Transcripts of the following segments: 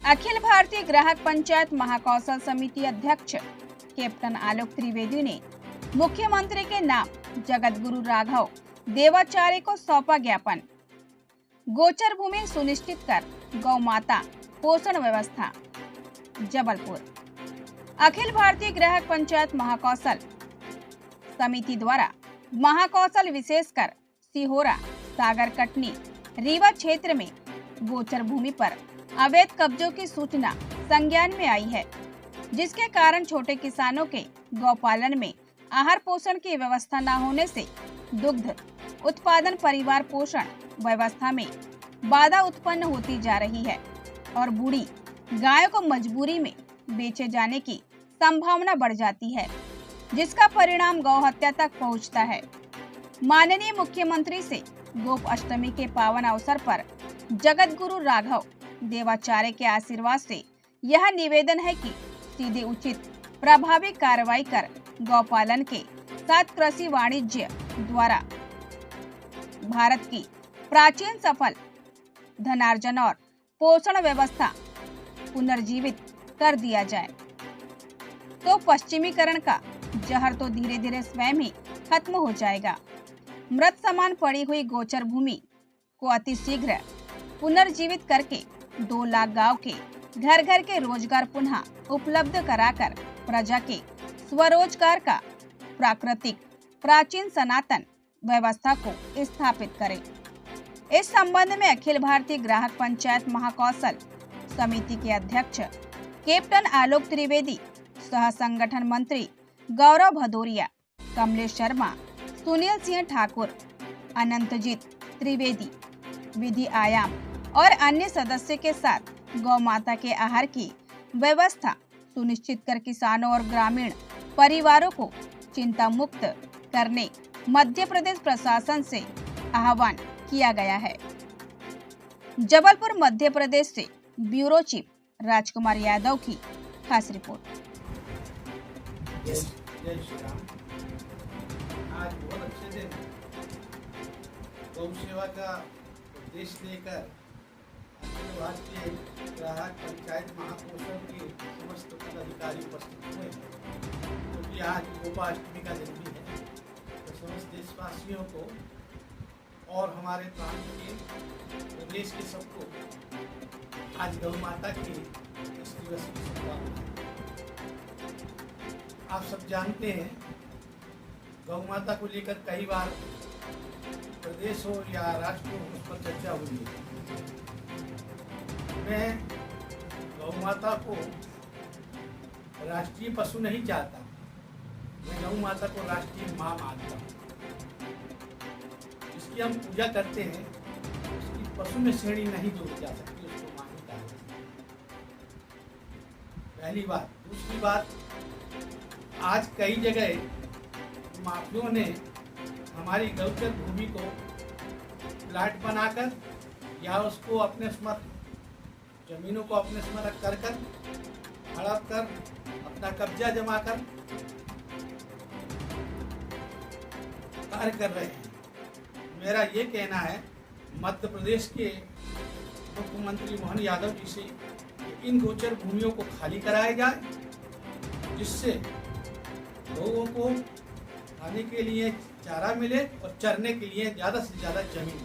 अखिल भारतीय ग्राहक पंचायत महाकौशल समिति अध्यक्ष कैप्टन आलोक त्रिवेदी ने मुख्यमंत्री के नाम जगत गुरु राघव देवाचार्य को सौंपा ज्ञापन। गोचर भूमि सुनिश्चित कर गौ माता पोषण व्यवस्था। जबलपुर अखिल भारतीय ग्राहक पंचायत महाकौशल समिति द्वारा महाकौशल विशेषकर सिहोरा, सागर, कटनी, रीवा क्षेत्र में गोचर भूमि पर अवैध कब्जों की सूचना संज्ञान में आई है, जिसके कारण छोटे किसानों के गौपालन में आहार पोषण की व्यवस्था न होने से दुग्ध उत्पादन, परिवार पोषण व्यवस्था में बाधा उत्पन्न होती जा रही है और बूढ़ी गायों को मजबूरी में बेचे जाने की संभावना बढ़ जाती है, जिसका परिणाम गौ हत्या तक पहुंचता है। माननीय मुख्यमंत्री से गोप अष्टमी के पावन अवसर पर जगत गुरु राघव देवाचार्य के आशीर्वाद से यह निवेदन है कि सीधे उचित प्रभावी कार्रवाई कर गौपालन के साथ कृषि वाणिज्य द्वारा भारत की प्राचीन सफल धनार्जन और पोषण व्यवस्था पुनर्जीवित कर दिया जाए, तो पश्चिमीकरण का जहर तो धीरे धीरे स्वयं ही खत्म हो जाएगा। मृत समान पड़ी हुई गोचर भूमि को अतिशीघ्र पुनर्जीवित करके 2 लाख गांव के घर घर के रोजगार पुनः उपलब्ध कराकर प्रजा के स्वरोजगार का प्राकृतिक प्राचीन सनातन व्यवस्था को स्थापित करें। इस संबंध में अखिल भारतीय ग्राहक पंचायत महाकौशल समिति के अध्यक्ष कैप्टन आलोक त्रिवेदी, सह संगठन मंत्री गौरव भदौरिया, कमलेश शर्मा, सुनील सिंह ठाकुर, अनंतजीत त्रिवेदी, विधि आयाम और अन्य सदस्य के साथ गौ माता के आहार की व्यवस्था सुनिश्चित कर किसानों और ग्रामीण परिवारों को चिंता मुक्त करने मध्य प्रदेश प्रशासन से आह्वान किया गया है। जबलपुर मध्य प्रदेश से ब्यूरो चीफ राजकुमार यादव की खास रिपोर्ट। जय श्री राम। आज बहुत अच्छे दिन गौ सेवा का उद्देश्य लेकर अखिल भारतीय ग्राहक पंचायत महाकौशल के समस्त पदाधिकारी उपस्थित हुए हैं, क्योंकि आज गोपाष्टमी का दिन भी है। तो समस्त देशवासियों को और हमारे प्रांत के प्रदेश के सबको आज गौ माता के इस दिवस की शुभकामनाएं। आप सब जानते हैं, गौ माता को लेकर कई बार प्रदेश हो या राष्ट्र हो उस पर चर्चा हुई है। मैं गौ माता को राष्ट्रीय पशु नहीं चाहता, मैं गौ माता को राष्ट्रीय माँ मानता हूँ। जिसकी हम पूजा करते हैं उसकी पशु में श्रेणी नहीं जोड़ी जा सकती, उसको माँ ही कहा जाता है। पहली बात। दूसरी बात, आज कई जगह माफियों ने हमारी गौचर भूमि को प्लाट बनाकर या उसको अपने स्मर जमीनों को अपने स्मरण कर हड़प कर अपना कब्जा जमा कर कार्य कर रहे हैं। मेरा ये कहना है मध्य प्रदेश के मुख्यमंत्री मोहन यादव जी से कि इन गोचर भूमियों को खाली कराया जाए, जिससे लोगों को खाने के लिए चारा मिले और चरने के लिए ज़्यादा से ज़्यादा जमीन।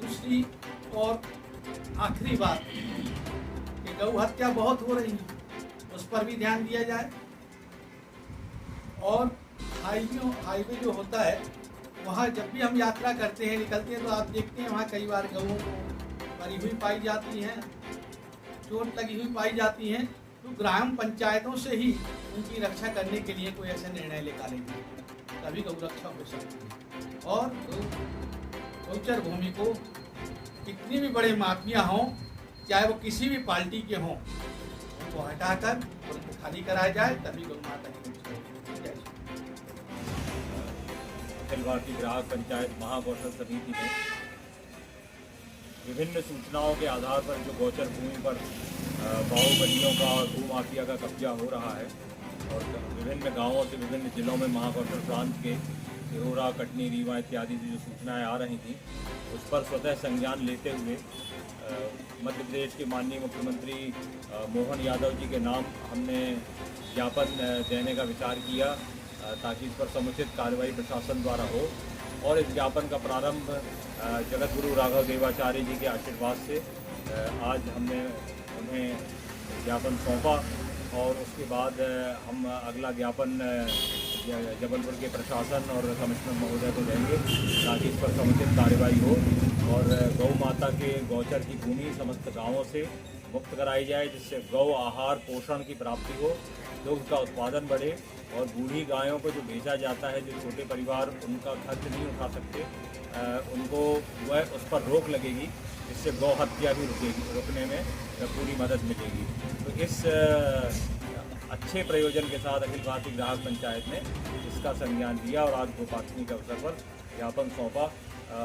दूसरी और आखिरी बात कि गौ हत्या बहुत हो रही है, उस पर भी ध्यान दिया जाए। और हाईवे जो होता है, वहाँ जब भी हम यात्रा करते हैं, निकलते हैं, तो आप देखते हैं वहाँ कई बार गऊओं को मरी हुई पाई जाती हैं, चोट लगी हुई पाई जाती हैं। तो ग्राम पंचायतों से ही उनकी रक्षा करने के लिए कोई ऐसे निर्णय निकालेंगे, तभी गौ रक्षा हो सकती है। और गोचर भूमि को कितनी भी बड़े माफिया हों, चाहे वो किसी भी पार्टी के हों, उनको हटाकर उनको खाली कराया जाए, तभी गौ माता की रक्षा होगी। अखिल भारतीय ग्राहक पंचायत महाकौशल समिति में विभिन्न सूचनाओं के आधार पर जो गोचर भूमि पर बाहुबलियों का और भू माफिया का कब्जा हो रहा है और विभिन्न गांवों से विभिन्न जिलों में महाकौशल प्रांत के सिहोरा, कटनी, रीवा इत्यादि जो सूचनाएं आ रही थी, उस पर स्वतः संज्ञान लेते हुए मध्य प्रदेश के माननीय मुख्यमंत्री मोहन यादव जी के नाम हमने ज्ञापन देने का विचार किया ताकि इस पर समुचित कार्रवाई प्रशासन द्वारा हो। और इस ज्ञापन का प्रारंभ जगत गुरु राघव देवाचार्य जी के आशीर्वाद से आज हमने उन्हें ज्ञापन सौंपा और उसके बाद हम अगला ज्ञापन जबलपुर के प्रशासन और कमिश्नर महोदय को देंगे ताकि इस पर समुचित कार्रवाई हो और गौ माता के गौचर की भूमि समस्त गांवों से मुक्त कराई जाए, जिससे गौ आहार पोषण की प्राप्ति हो, दुग्ध का उत्पादन बढ़े और बूढ़ी गायों को जो बेचा जाता है, जो छोटे परिवार उनका खर्च नहीं उठा सकते, उनको वह उस पर रोक लगेगी, इससे गौ हत्या भी रुकने में पूरी मदद मिलेगी। तो इस अच्छे प्रयोजन के साथ अखिल भारतीय ग्राहक पंचायत ने इसका संज्ञान लिया और आज गोपाष्टमी के अवसर पर ज्ञापन सौंपा।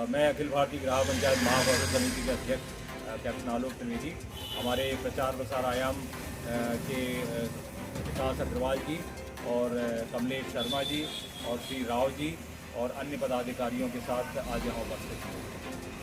मैं अखिल भारतीय ग्राहक पंचायत महाकौशल समिति के अध्यक्ष कैप्टन आलोक त्रिवेदी, हमारे प्रचार प्रसार आयाम के विकास अग्रवाल जी और कमलेश शर्मा जी और श्री राव जी और अन्य पदाधिकारियों के साथ आज यहाँ उपस्थित हैं।